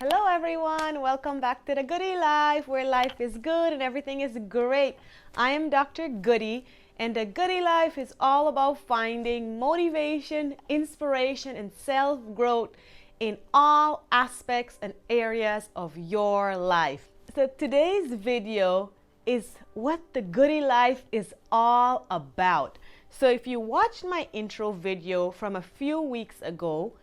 Hello everyone, welcome back to the Goody Life, where life is good and everything is great. I am Dr. Goody, and the Goody Life is all about finding motivation, inspiration, and self-growth in all aspects and areas of your life. So today's video is what the Goody Life is all about. So if you watched my intro video from a few weeks ago,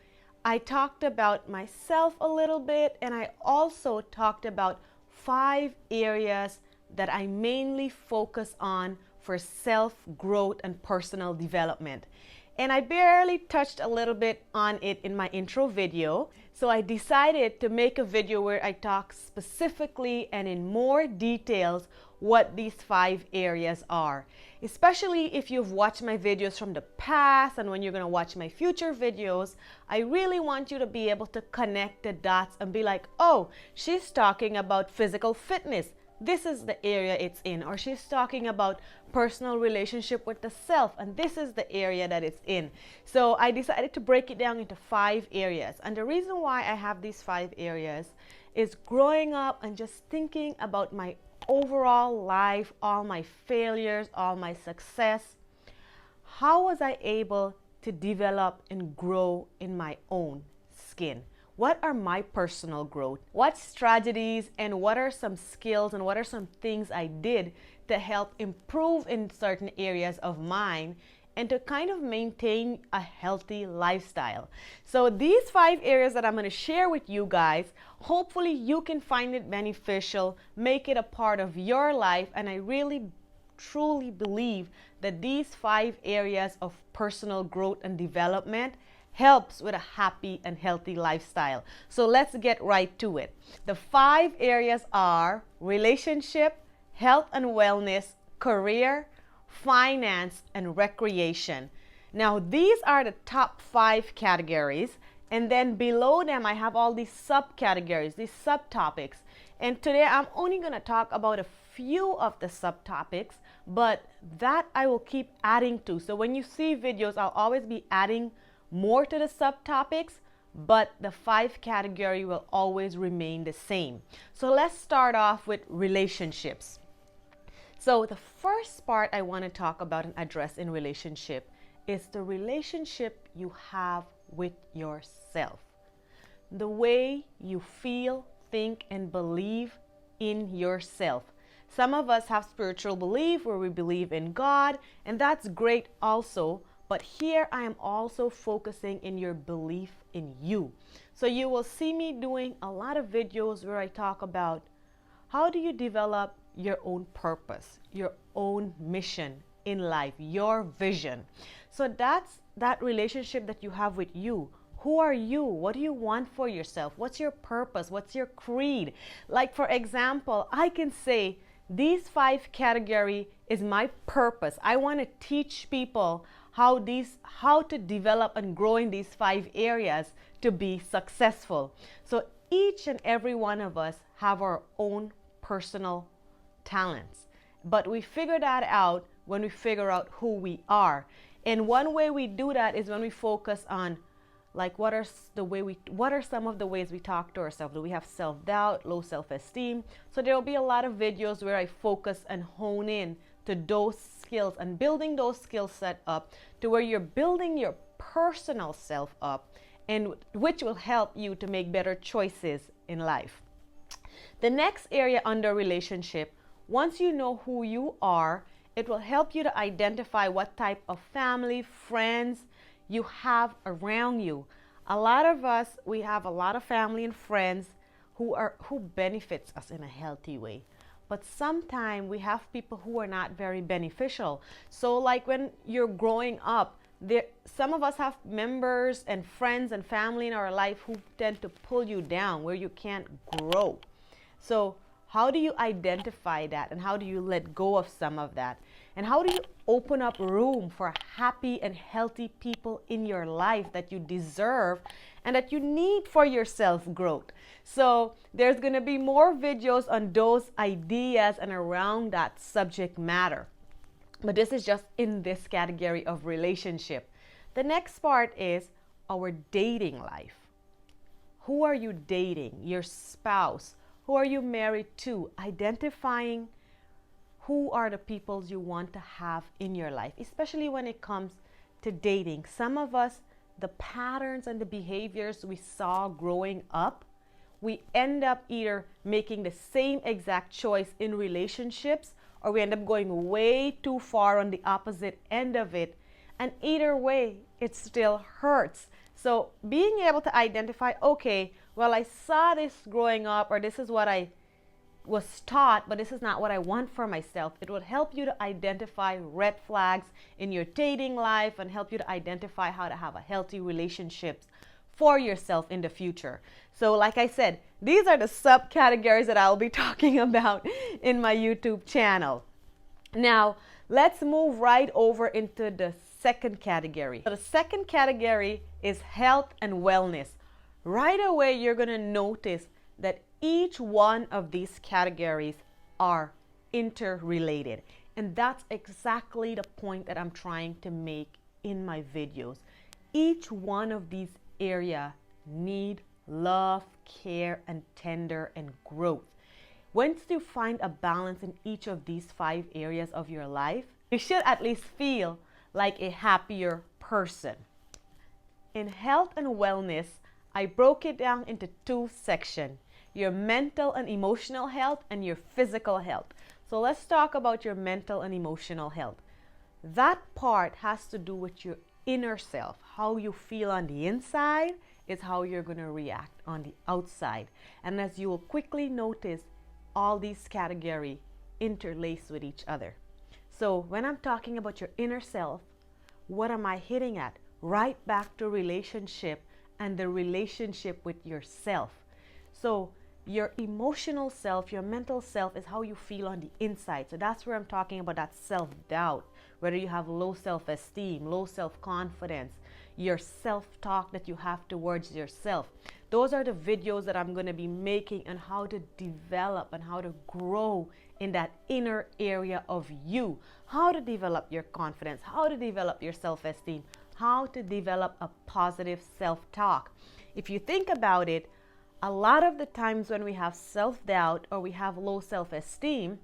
I talked about myself a little bit, and I also talked about 5 areas that I mainly focus on for self-growth and personal development. And I barely touched a little bit on it in my intro video. So I decided to make a video where I talk specifically and in more details what these 5 areas are. Especially if you've watched my videos from the past and when you're going to watch my future videos, I really want you to be able to connect the dots and be like, oh, she's talking about physical fitness. This is the area it's in. Or she's talking about personal relationship with the self, and this is the area that it's in. So I decided to break it down into 5 areas. And the reason why I have these 5 areas is growing up and just thinking about my overall life, all my failures, all my success. How was I able to develop and grow in my own skin? What are my personal growth? What strategies and what are some skills and what are some things I did to help improve in certain areas of mine and to kind of maintain a healthy lifestyle? So these 5 areas that I'm going to share with you guys, hopefully you can find it beneficial, make it a part of your life, and I really truly believe that these 5 areas of personal growth and development helps with a happy and healthy lifestyle. So let's get right to it. The 5 areas are relationship, health and wellness, career, finance, and recreation. Now these are the top 5 categories, and then below them I have all these subcategories, these subtopics. And today I'm only going to talk about a few of the subtopics, but that I will keep adding to. So when you see videos, I'll always be adding more to the subtopics, but the 5 category will always remain the same. So let's start off with relationships. So the first part I want to talk about and address in relationship is the relationship you have with yourself. The way you feel, think, and believe in yourself. Some of us have spiritual belief where we believe in God, and that's great also. But here I am also focusing in your belief in you. So you will see me doing a lot of videos where I talk about how do you develop your own purpose, your own mission in life, your vision. So that's that relationship that you have with you. Who are you? What do you want for yourself? What's your purpose? What's your creed? Like, for example, I can say these 5 category is my purpose. I want to teach people how to develop and grow in these 5 areas to be successful. So each and every one of us have our own personal talents, but we figure that out when we figure out who we are. And one way we do that is when we focus on, like, what are some of the ways we talk to ourselves? Do we have self-doubt, low self-esteem? So there will be a lot of videos where I focus and hone in to those skills and building those skill set up to where you're building your personal self up, and which will help you to make better choices in life. The next area under relationship, once you know who you are, it will help you to identify what type of family, friends you have around you. A lot of us, we have a lot of family and friends who benefits us in a healthy way. But sometimes we have people who are not very beneficial. So like when you're growing up, some of us have members and friends and family in our life who tend to pull you down where you can't grow. So how do you identify that, and how do you let go of some of that? And how do you open up room for happy and healthy people in your life that you deserve and that you need for your self-growth? So there's going to be more videos on those ideas and around that subject matter. But this is just in this category of relationship. The next part is our dating life. Who are you dating? Your spouse? Who are you married to? Identifying who are the people you want to have in your life, especially when it comes to dating. Some of us, the patterns and the behaviors we saw growing up, we end up either making the same exact choice in relationships, or we end up going way too far on the opposite end of it. And either way, it still hurts. So being able to identify, okay, well, I saw this growing up, or this is what I was taught, but this is not what I want for myself. It would help you to identify red flags in your dating life and help you to identify how to have a healthy relationships for yourself in the future. So like I said, these are the subcategories that I'll be talking about in my YouTube channel. Now, let's move right over into the second category. So the second category is health and wellness. Right away, you're going to notice that each one of these categories are interrelated. And that's exactly the point that I'm trying to make in my videos. Each one of these areas need love, care, and tender and growth. Once you find a balance in each of these 5 areas of your life, you should at least feel like a happier person. In health and wellness, I broke it down into 2 sections. Your mental and emotional health and your physical health. So let's talk about your mental and emotional health. That part has to do with your inner self. How you feel on the inside is how you're going to react on the outside. And as you will quickly notice, all these categories interlace with each other. So when I'm talking about your inner self, what am I hitting at? Right back to relationship and the relationship with yourself. So your emotional self, your mental self is how you feel on the inside. So that's where I'm talking about that self-doubt, whether you have low self-esteem, low self-confidence, your self-talk that you have towards yourself. Those are the videos that I'm going to be making on how to develop and how to grow in that inner area of you. How to develop your confidence, how to develop your self-esteem, how to develop a positive self-talk. If you think about it, a lot of the times when we have self-doubt or we have low self-esteem,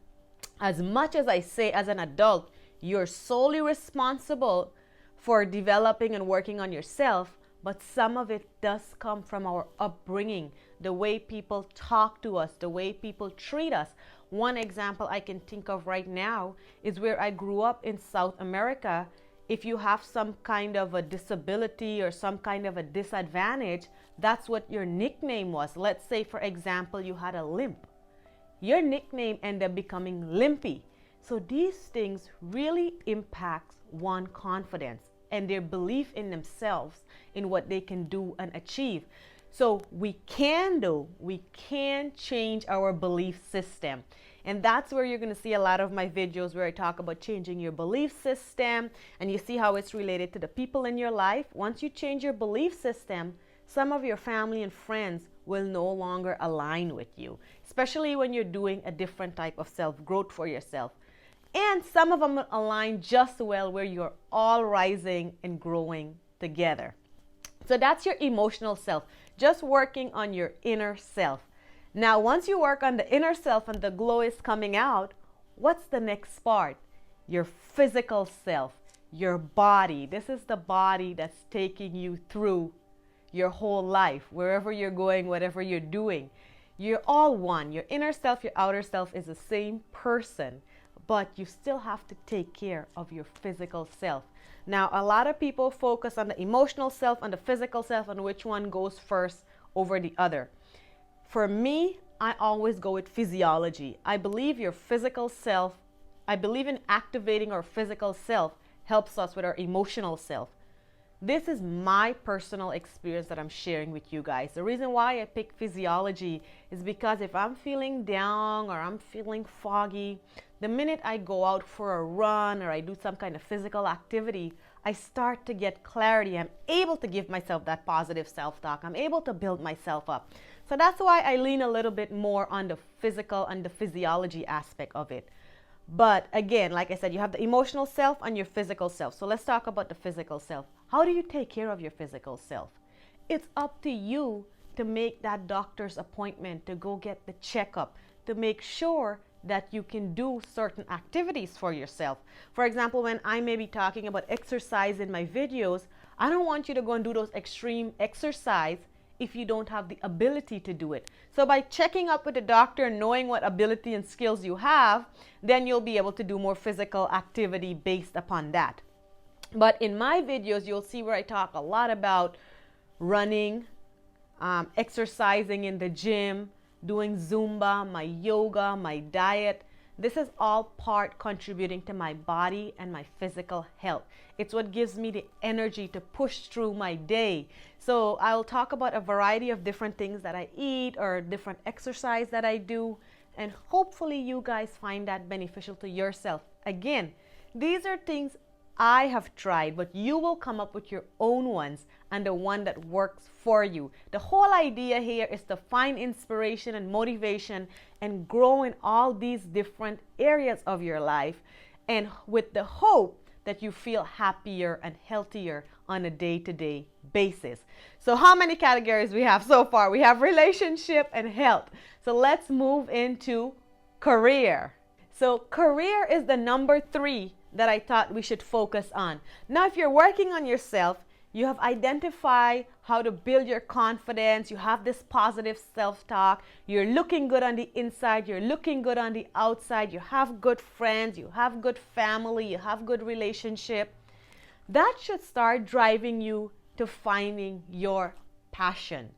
as much as I say as an adult, you're solely responsible for developing and working on yourself, but some of it does come from our upbringing, the way people talk to us, the way people treat us. One example I can think of right now is where I grew up in South America. If you have some kind of a disability or some kind of a disadvantage, that's what your nickname was. Let's say, for example, you had a limp. Your nickname ended up becoming Limpy. So these things really impact one's confidence and their belief in themselves, in what they can do and achieve. So we can change our belief system. And that's where you're going to see a lot of my videos where I talk about changing your belief system, and you see how it's related to the people in your life. Once you change your belief system, some of your family and friends will no longer align with you, especially when you're doing a different type of self-growth for yourself. And some of them align just well where you're all rising and growing together. So that's your emotional self, just working on your inner self. Now, once you work on the inner self and the glow is coming out, what's the next part? Your physical self, your body. This is the body that's taking you through your whole life, wherever you're going, whatever you're doing. You're all one. Your inner self, your outer self is the same person, but you still have to take care of your physical self. Now, a lot of people focus on the emotional self and the physical self and which one goes first over the other. For me, I always go with physiology. I believe your physical self, I believe in activating our physical self helps us with our emotional self. This is my personal experience that I'm sharing with you guys. The reason why I pick physiology is because if I'm feeling down or I'm feeling foggy, the minute I go out for a run or I do some kind of physical activity, I start to get clarity. I'm able to give myself that positive self-talk. I'm able to build myself up. So that's why I lean a little bit more on the physical and the physiology aspect of it. But again, like I said, you have the emotional self and your physical self. So let's talk about the physical self. How do you take care of your physical self? It's up to you to make that doctor's appointment, to go get the checkup, to make sure that you can do certain activities for yourself. For example, when I may be talking about exercise in my videos, I don't want you to go and do those extreme exercise if you don't have the ability to do it. So by checking up with the doctor and knowing what ability and skills you have, then you'll be able to do more physical activity based upon that. But in my videos, you'll see where I talk a lot about running, exercising in the gym, doing Zumba, my yoga, my diet. This is all part contributing to my body and my physical health. It's what gives me the energy to push through my day. So I'll talk about a variety of different things that I eat or different exercise that I do, and hopefully you guys find that beneficial to yourself. Again, these are things I have tried, but you will come up with your own ones and the one that works for you. The whole idea here is to find inspiration and motivation and grow in all these different areas of your life, and with the hope that you feel happier and healthier on a day-to-day basis. So how many categories we have so far? We have relationship and health. So let's move into career. So career is the number 3 that I thought we should focus on. Now, if you're working on yourself, you have identified how to build your confidence, you have this positive self-talk, you're looking good on the inside, you're looking good on the outside, you have good friends, you have good family, you have good relationship. That should start driving you to finding your passion.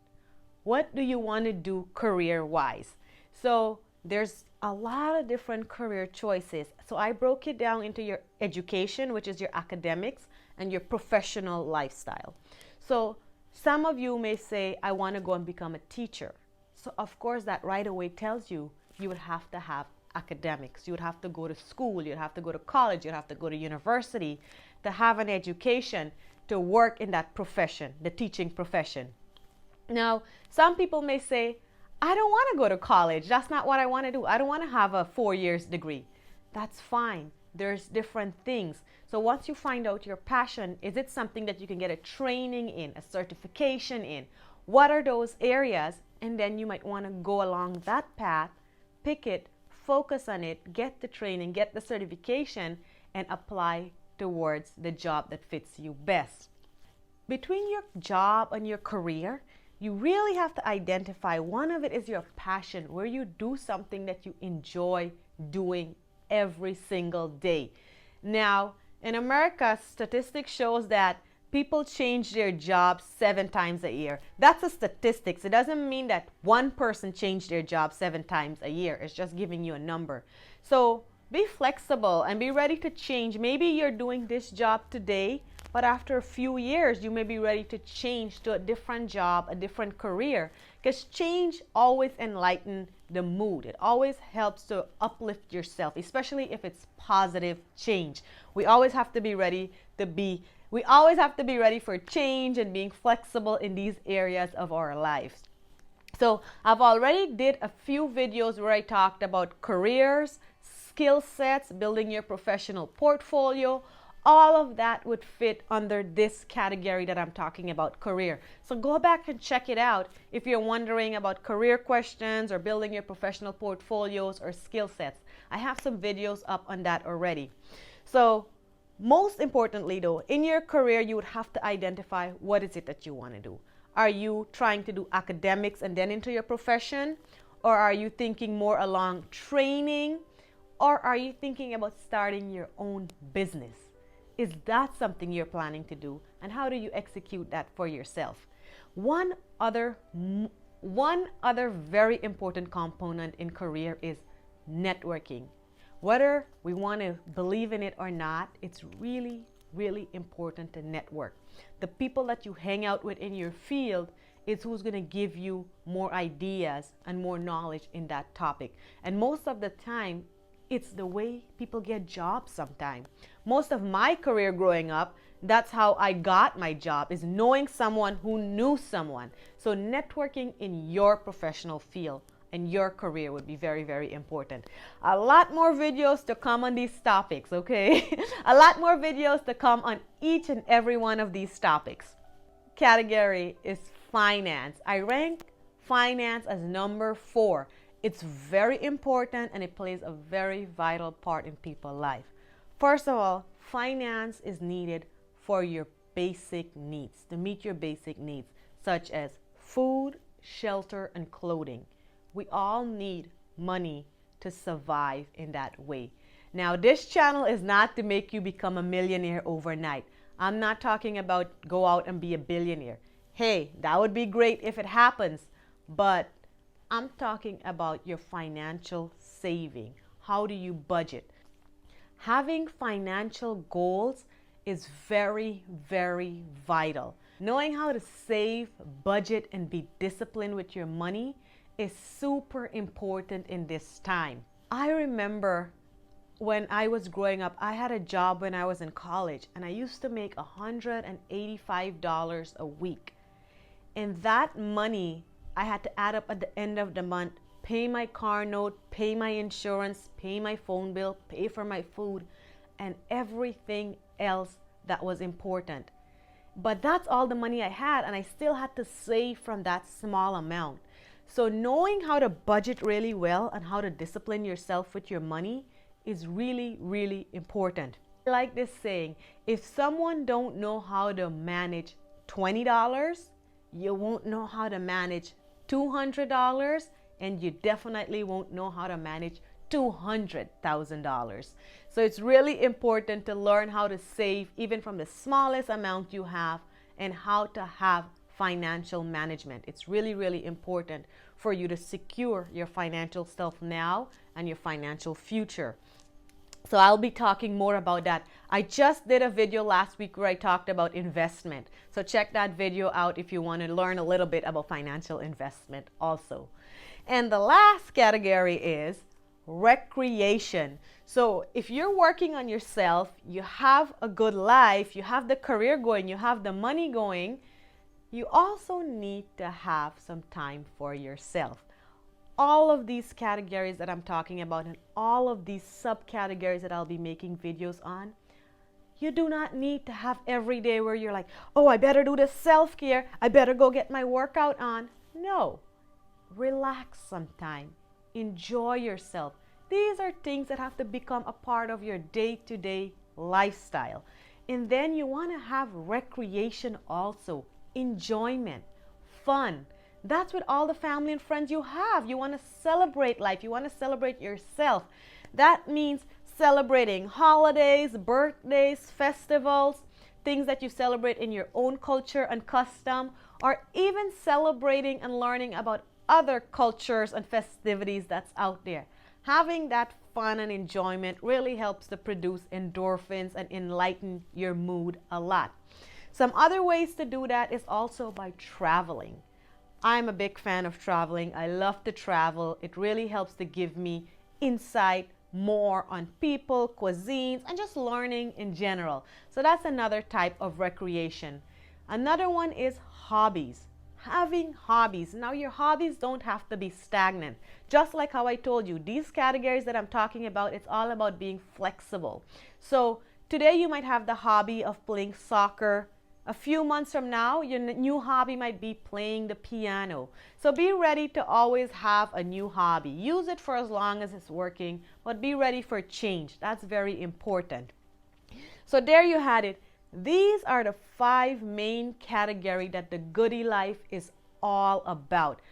What do you want to do career-wise? So there's a lot of different career choices. So I broke it down into your education, which is your academics, and your professional lifestyle. So some of you may say, I want to go and become a teacher. So of course that right away tells you you would have to have academics. You would have to go to school, you'd have to go to college, you'd have to go to university to have an education to work in that profession, the teaching profession. Now, some people may say, I don't want to go to college. That's not what I want to do. I don't want to have a 4 years degree. That's fine. There's different things. So once you find out your passion, is it something that you can get a training in, a certification in? What are those areas? And then you might want to go along that path, pick it, focus on it, get the training, get the certification, and apply towards the job that fits you best. Between your job and your career, you really have to identify one of it is your passion, where you do something that you enjoy doing every single day. Now, in America, statistics shows that people change their jobs 7 times a year. That's a statistics. It doesn't mean that one person changed their job 7 times a year. It's just giving you a number. So be flexible and be ready to change. Maybe you're doing this job today, but after a few years, you may be ready to change to a different job, a different career, because change always enlightens the mood. It always helps to uplift yourself, especially if it's positive change. We always have to be ready for change and being flexible in these areas of our lives. So I've already did a few videos where I talked about careers, skill sets, building your professional portfolio. All of that would fit under this category that I'm talking about, career. So go back and check it out if you're wondering about career questions or building your professional portfolios or skill sets. I have some videos up on that already. So most importantly though, in your career, you would have to identify what is it that you want to do. Are you trying to do academics and then into your profession? Or are you thinking more along training? Or are you thinking about starting your own business? Is that something you're planning to do? And how do you execute that for yourself? One other very important component in career is networking. Whether we want to believe in it or not, it's really, really important to network. The people that you hang out with in your field is who's going to give you more ideas and more knowledge in that topic. And most of the time, it's the way people get jobs sometimes. Most of my career growing up, that's how I got my job, is knowing someone who knew someone. So networking in your professional field and your career would be very, very important. A lot more videos to come on these topics, okay? A lot more videos to come on each and every one of these topics. Category is finance. I rank finance as number 4. It's very important and it plays a very vital part in people's life. First of all, finance is needed for your basic needs, to meet your basic needs, such as food, shelter, and clothing. We all need money to survive in that way. Now, this channel is not to make you become a millionaire overnight. I'm not talking about go out and be a billionaire. Hey, that would be great if it happens, but I'm talking about your financial saving. How do you budget? Having financial goals is very, very vital. Knowing how to save, budget, and be disciplined with your money is super important in this time. I remember when I was growing up, I had a job when I was in college, and I used to make $185 a week. And that money I had to add up at the end of the month, pay my car note, pay my insurance, pay my phone bill, pay for my food, and everything else that was important. But that's all the money I had, and I still had to save from that small amount. So knowing how to budget really well and how to discipline yourself with your money is really, really important. I like this saying, if someone don't know how to manage $20, you won't know how to manage $200, and you definitely won't know how to manage $200,000. So it's really important to learn how to save even from the smallest amount you have and how to have financial management. It's really, really important for you to secure your financial stuff now and your financial future. So I'll be talking more about that. I just did a video last week where I talked about investment. So check that video out if you want to learn a little bit about financial investment also. And the last category is recreation. So if you're working on yourself, you have a good life, you have the career going, you have the money going, you also need to have some time for yourself. All of these categories that I'm talking about and all of these subcategories that I'll be making videos on, you do not need to have every day where you're like, oh, I better do this self-care, I better go get my workout on. No, relax sometime, enjoy yourself. These are things that have to become a part of your day-to-day lifestyle. And then you want to have recreation also, enjoyment, fun. That's with all the family and friends you have. You want to celebrate life. You want to celebrate yourself. That means celebrating holidays, birthdays, festivals, things that you celebrate in your own culture and custom, or even celebrating and learning about other cultures and festivities that's out there. Having that fun and enjoyment really helps to produce endorphins and enlighten your mood a lot. Some other ways to do that is also by traveling. I'm a big fan of traveling. I love to travel. It really helps to give me insight more on people, cuisines, and just learning in general. So that's another type of recreation. Another one is hobbies. Having hobbies. Now your hobbies don't have to be stagnant. Just like how I told you, these categories that I'm talking about, it's all about being flexible. So today you might have the hobby of playing soccer. A few months from now, your new hobby might be playing the piano. So be ready to always have a new hobby. Use it for as long as it's working, but be ready for change. That's very important. So there you had it. These are the 5 main categories that the Goody Life is all about.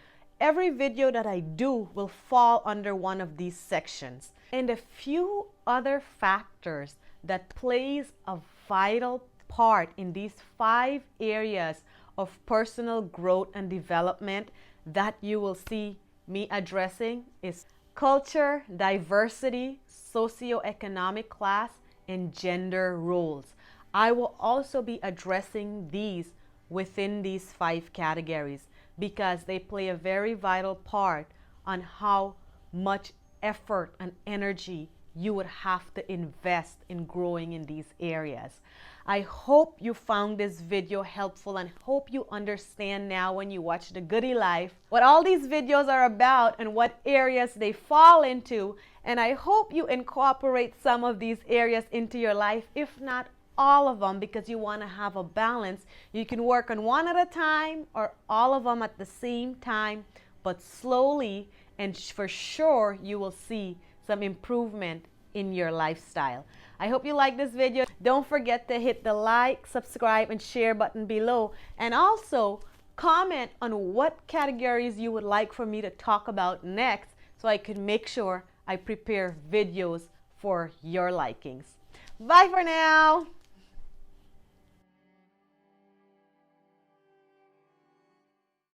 Every video that I do will fall under one of these sections. And a few other factors that plays a vital part in these 5 areas of personal growth and development that you will see me addressing is culture, diversity, socioeconomic class, and gender roles. I will also be addressing these within these 5 categories because they play a very vital part on how much effort and energy you would have to invest in growing in these areas. I hope you found this video helpful and hope you understand now when you watch the Goody Life what all these videos are about and what areas they fall into. And I hope you incorporate some of these areas into your life, if not all of them because you want to have a balance. You can work on one at a time or all of them at the same time, but slowly, and for sure you will see some improvement in your lifestyle. I hope you like this video. Don't forget to hit the like, subscribe, and share button below, and also comment on what categories you would like for me to talk about next so I can make sure I prepare videos for your likings. Bye for now.